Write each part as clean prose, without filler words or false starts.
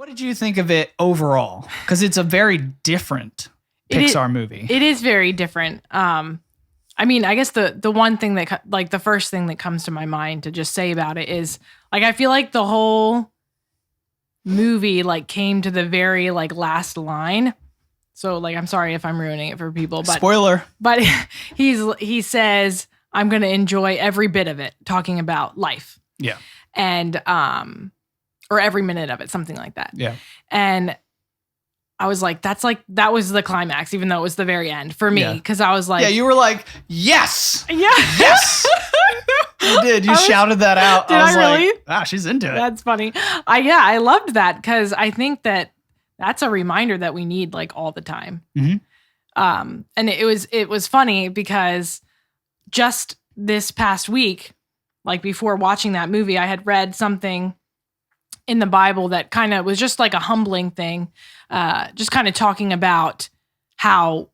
What did you think of it overall? Because it's a very different Pixar movie. It is very different. I mean, I guess the one thing that like the first thing that comes to my mind to just say about it is like I feel like the whole movie like came to the very like last line. So like I'm sorry if I'm ruining it for people, but spoiler. But he says I'm going to enjoy every bit of it, talking about life. Yeah. And or every minute of it, something like that. Yeah. And I was like, that was the climax, even though it was the very end for me. Because I was like, yeah, you were like, yes, yeah, yes. You did. You shouted that out. Did I really? Like, wow, she's into it. That's funny. I loved that because I think that's a reminder that we need like all the time. Mm-hmm. And it was funny because just this past week, like before watching that movie, I had read something in the Bible that kind of was just like a humbling thing, just kind of talking about how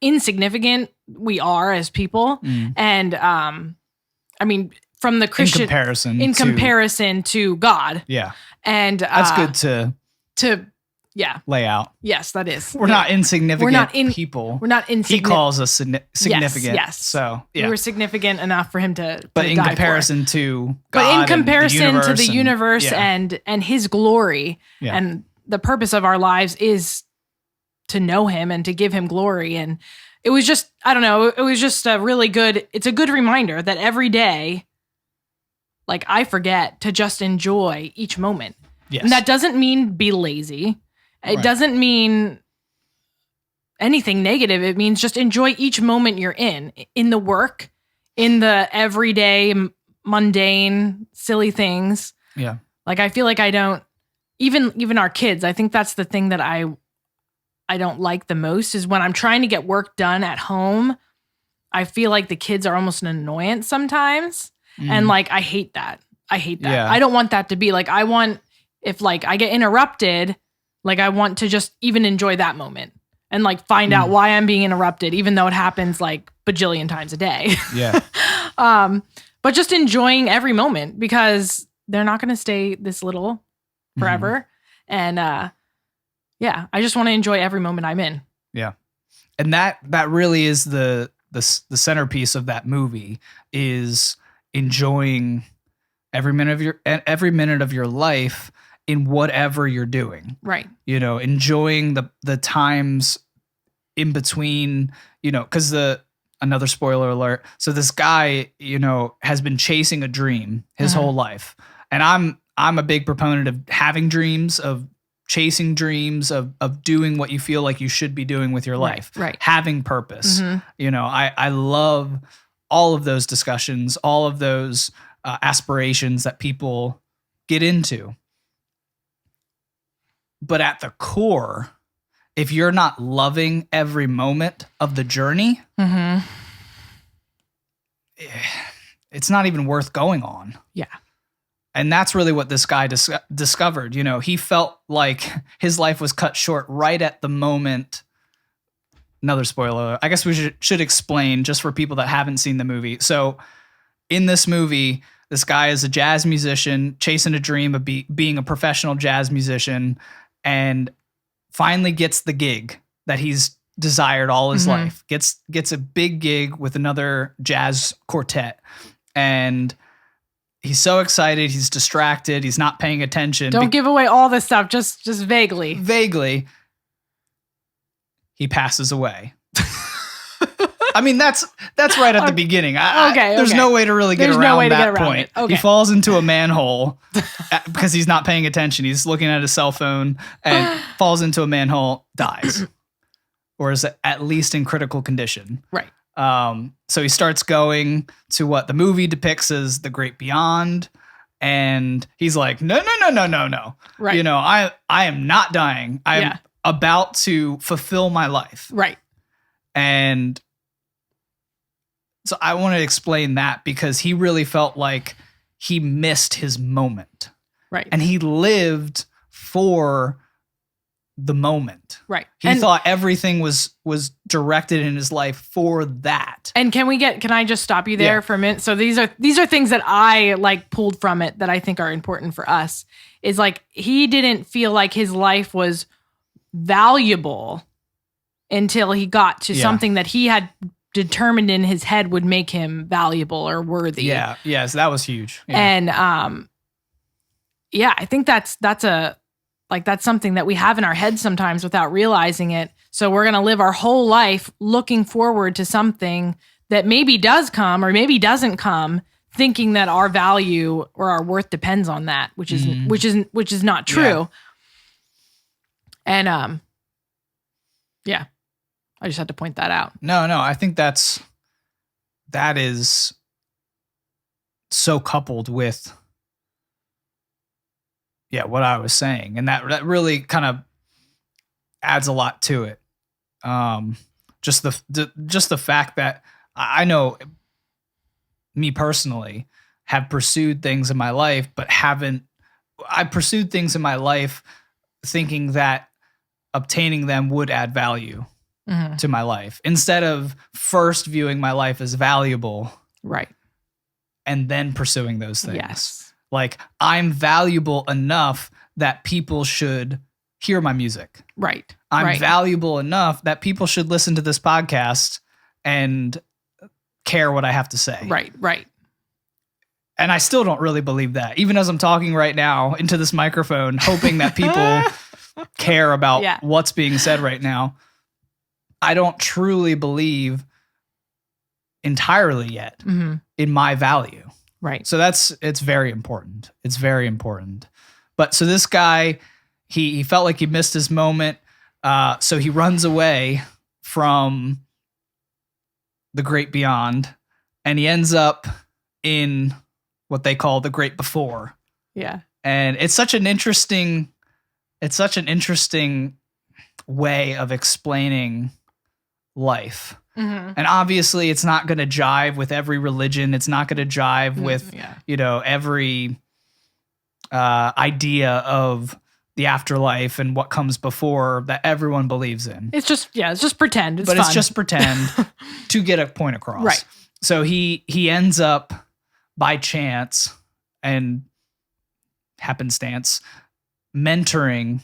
insignificant we are as people. And I mean, from the Christian in comparison to God. Yeah. And that's good to lay out. Yes, that is. We're not insignificant people. We're not insignificant. He calls us significant. Yes. So yeah. We were significant enough for him to But in die comparison to God, but in comparison to the universe yeah. and his glory yeah. and the purpose of our lives is to know him and to give him glory. And it was just, I don't know, it was just it's a good reminder that every day, like I forget to just enjoy each moment. Yes. And that doesn't mean be lazy. It doesn't mean anything negative. It means just enjoy each moment you're in the work, in the everyday, mundane, silly things. Yeah. Like I feel like I don't, even our kids, I think that's the thing that I don't like the most is when I'm trying to get work done at home. I feel like the kids are almost an annoyance sometimes. And like, I hate that. Yeah. I don't want that to be like, if like I get interrupted, like I want to just even enjoy that moment and like find out why I'm being interrupted, even though it happens like bajillion times a day. Yeah. But just enjoying every moment because they're not going to stay this little forever. And I just want to enjoy every moment I'm in. Yeah. And that really is the centerpiece of that movie is enjoying every minute of your life in whatever you're doing. Right. You know, enjoying the times in between, you know, because another spoiler alert. So this guy, you know, has been chasing a dream his whole life. And I'm a big proponent of having dreams, of chasing dreams, of doing what you feel like you should be doing with your life. Right. Having purpose. You know, I love all of those discussions, all of those aspirations that people get into. But at the core, if you're not loving every moment of the journey, it's not even worth going on. Yeah. And that's really what this guy discovered. You know, he felt like his life was cut short right at the moment. Another spoiler. I guess we should explain just for people that haven't seen the movie. So in this movie, this guy is a jazz musician chasing a dream of being a professional jazz musician, and finally gets the gig that he's desired all his life. Gets a big gig with another jazz quartet, and he's so excited. He's distracted. He's not paying attention. Don't give away all this stuff. Just vaguely. Vaguely. He passes away. I mean, that's right at the beginning. There's no way to really get around that point. He falls into a manhole because he's not paying attention. He's looking at his cell phone and falls into a manhole, dies, or is at least in critical condition. Right. So he starts going to what the movie depicts as the great beyond. And he's like, no. Right. You know, I am not dying. I'm about to fulfill my life. Right. And so I want to explain that because he really felt like he missed his moment. Right. And he lived for the moment. Right. He thought everything was directed in his life for that. And can I just stop you there for a minute? So these are things that I like pulled from it that I think are important for us. Is like he didn't feel like his life was valuable until he got to something that he had determined in his head would make him valuable or worthy. Yeah. Yes, that was huge. Yeah. And I think that's something that we have in our heads sometimes without realizing it. So we're going to live our whole life looking forward to something that maybe does come or maybe doesn't come, thinking that our value or our worth depends on that, which is not true. Yeah. And I just had to point that out. No, I think that is so coupled with what I was saying. And that really kind of adds a lot to it. Just the fact that I know me personally have pursued things in my life, but I pursued things in my life thinking that obtaining them would add value to my life instead of first viewing my life as valuable. Right. And then pursuing those things. Yes. Like I'm valuable enough that people should hear my music. Right. I'm valuable enough that people should listen to this podcast and care what I have to say. Right. And I still don't really believe that, even as I'm talking right now into this microphone, hoping that people care about what's being said right now. I don't truly believe entirely yet in my value. Right. So it's very important. It's very important. But so this guy, he felt like he missed his moment. So he runs away from the great beyond and he ends up in what they call the great before. Yeah. And it's such an interesting way of explaining life. And obviously it's not going to jive with every religion. It's not going to jive with, every idea of the afterlife and what comes before that everyone believes in. It's just pretend. It's fun. It's just pretend to get a point across. Right. So he ends up by chance and happenstance mentoring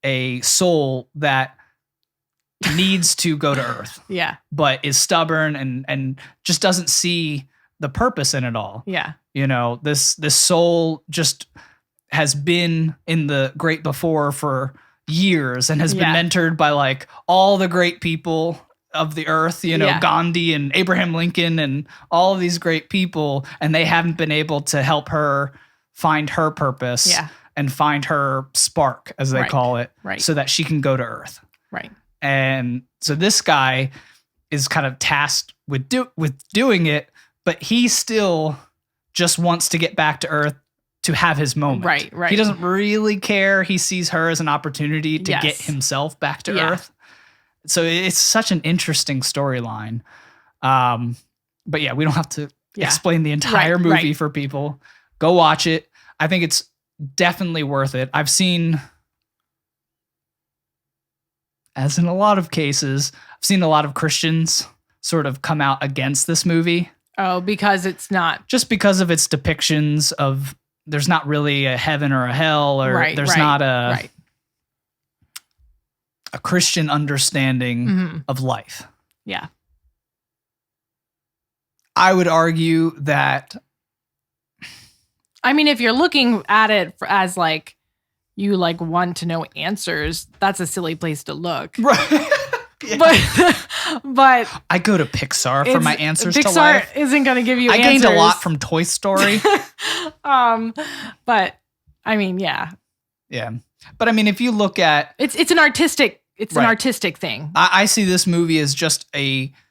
a soul that needs to go to Earth. Yeah. But is stubborn and just doesn't see the purpose in it all. Yeah. This soul just has been in the great before for years and has been mentored by like all the great people of the earth, Gandhi and Abraham Lincoln and all of these great people. And they haven't been able to help her find her purpose and find her spark, as they call it, so that she can go to Earth. Right. And so this guy is kind of tasked with doing it, but he still just wants to get back to Earth to have his moment. Right. He doesn't really care. He sees her as an opportunity to get himself back to Earth. So it's such an interesting storyline. But we don't have to explain the entire movie for people. Go watch it. I think it's definitely worth it. I've seen, as in a lot of cases, I've seen a lot of Christians sort of come out against this movie. Oh, because it's not. Just because of its depictions of there's not really a heaven or a hell, or there's not a Christian understanding of life. Yeah. I would argue that. I mean, if you're looking at it as like, you like want to know answers, that's a silly place to look. Right. But I go to Pixar for my answers to life. Pixar isn't going to give you answers. I gained a lot from Toy Story. But I mean, yeah. But I mean, if you look at it's an artistic thing. I see this movie as just Pixar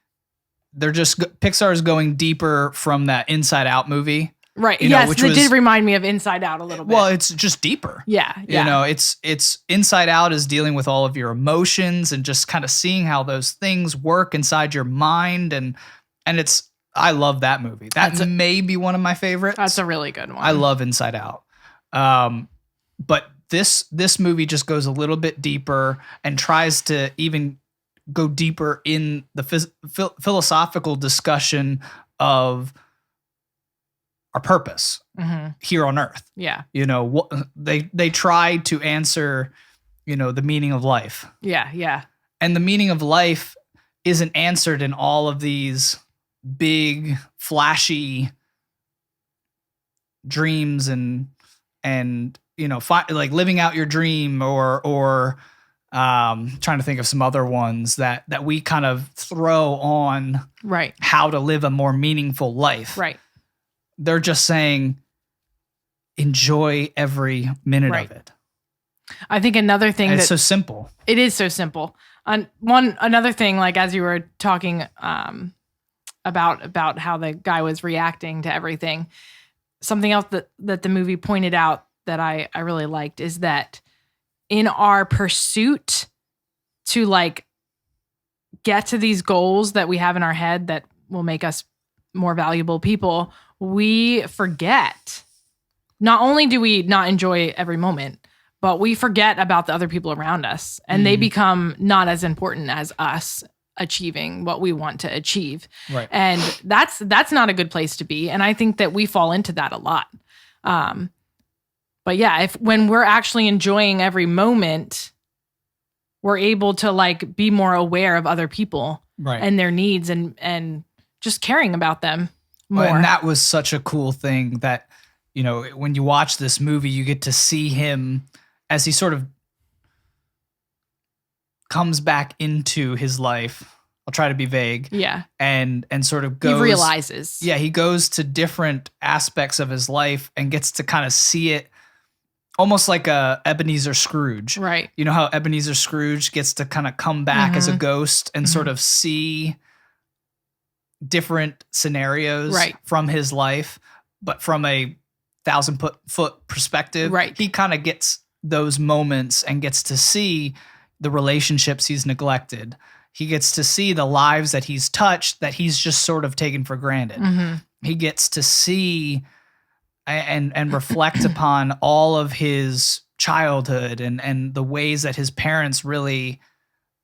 is going deeper from that Inside Out movie. Right. Yes, it did remind me of Inside Out a little bit. Well, it's just deeper. Yeah. It's Inside Out is dealing with all of your emotions and just kind of seeing how those things work inside your mind. And I love that movie. That may be one of my favorites. That's a really good one. I love Inside Out. But this movie just goes a little bit deeper and tries to even go deeper in the philosophical discussion of our purpose here on Earth. Yeah. You know, they try to answer, you know, the meaning of life. Yeah. And the meaning of life isn't answered in all of these big, flashy dreams and you know, like living out your dream or trying to think of some other ones that we kind of throw on how to live a more meaningful life. Right. They're just saying, enjoy every minute of it. I think another thing it's so simple. It is so simple. Another thing, like as you were talking about how the guy was reacting to everything, something else that the movie pointed out that I really liked is that in our pursuit to like get to these goals that we have in our head that will make us more valuable people, we forget. Not only do we not enjoy every moment, but we forget about the other people around us, and they become not as important as us achieving what we want to achieve. Right. And that's not a good place to be. And I think that we fall into that a lot. But yeah, when we're actually enjoying every moment, we're able to like be more aware of other people and their needs and just caring about them more. And that was such a cool thing that, you know, when you watch this movie, you get to see him as he sort of comes back into his life. I'll try to be vague. Yeah. And sort of goes. He realizes. Yeah, he goes to different aspects of his life and gets to kind of see it almost like a Ebenezer Scrooge. Right. You know how Ebenezer Scrooge gets to kind of come back as a ghost and sort of see different scenarios from his life, but from a 1,000-foot perspective. Right. He kind of gets those moments and gets to see the relationships he's neglected. He gets to see the lives that he's touched that he's just sort of taken for granted. He gets to see and reflect upon all of his childhood and the ways that his parents really,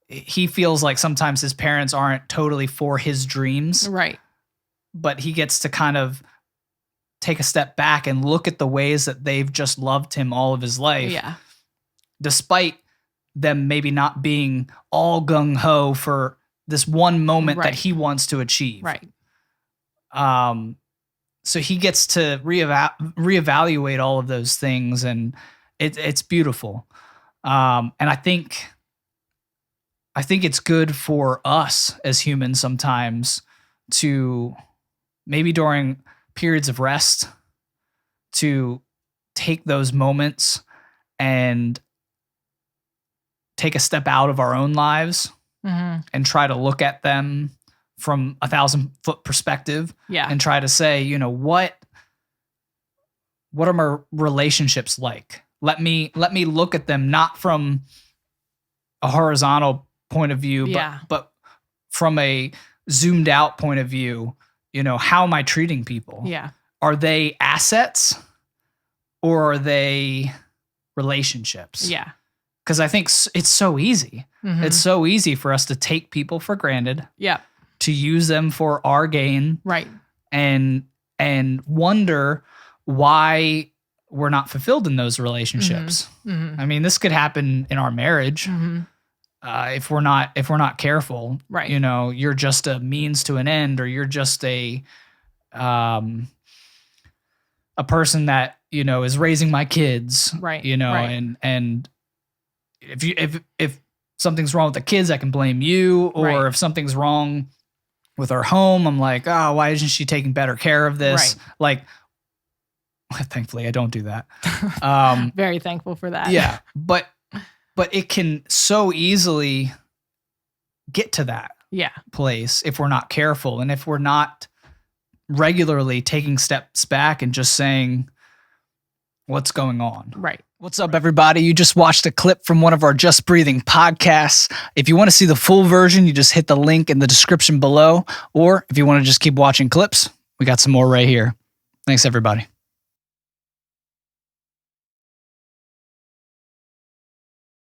he feels like sometimes his parents aren't totally for his dreams. Right. But he gets to kind of take a step back and look at the ways that they've just loved him all of his life. Yeah. Despite them maybe not being all gung-ho for this one moment that he wants to achieve. Right. So he gets to reevaluate all of those things, and it's beautiful. And I think it's good for us as humans sometimes to maybe during periods of rest to take those moments and take a step out of our own lives and try to look at them from 1,000-foot perspective and try to say, you know, what are my relationships like? Let me look at them not from a horizontal point of view, but from a zoomed out point of view. You know, how am I treating people? Yeah. Are they assets or are they relationships? Yeah. Because I think it's so easy. It's so easy for us to take people for granted. Yeah. To use them for our gain. Right. And wonder why we're not fulfilled in those relationships. I mean, this could happen in our marriage. If we're not careful. Right. You know, you're just a means to an end, or you're just a person that, you know, is raising my kids. Right. You know, and if something's wrong with the kids, I can blame you. Or if something's wrong with our home, I'm like, oh, why isn't she taking better care of this? Like, thankfully I don't do that. Very thankful for that. Yeah. But it can so easily get to that place if we're not careful. And if we're not regularly taking steps back and just saying, what's going on? Right. What's up, everybody? You just watched a clip from one of our Just Breathing podcasts. If you want to see the full version, you just hit the link in the description below. Or if you want to just keep watching clips, we got some more right here. Thanks, everybody.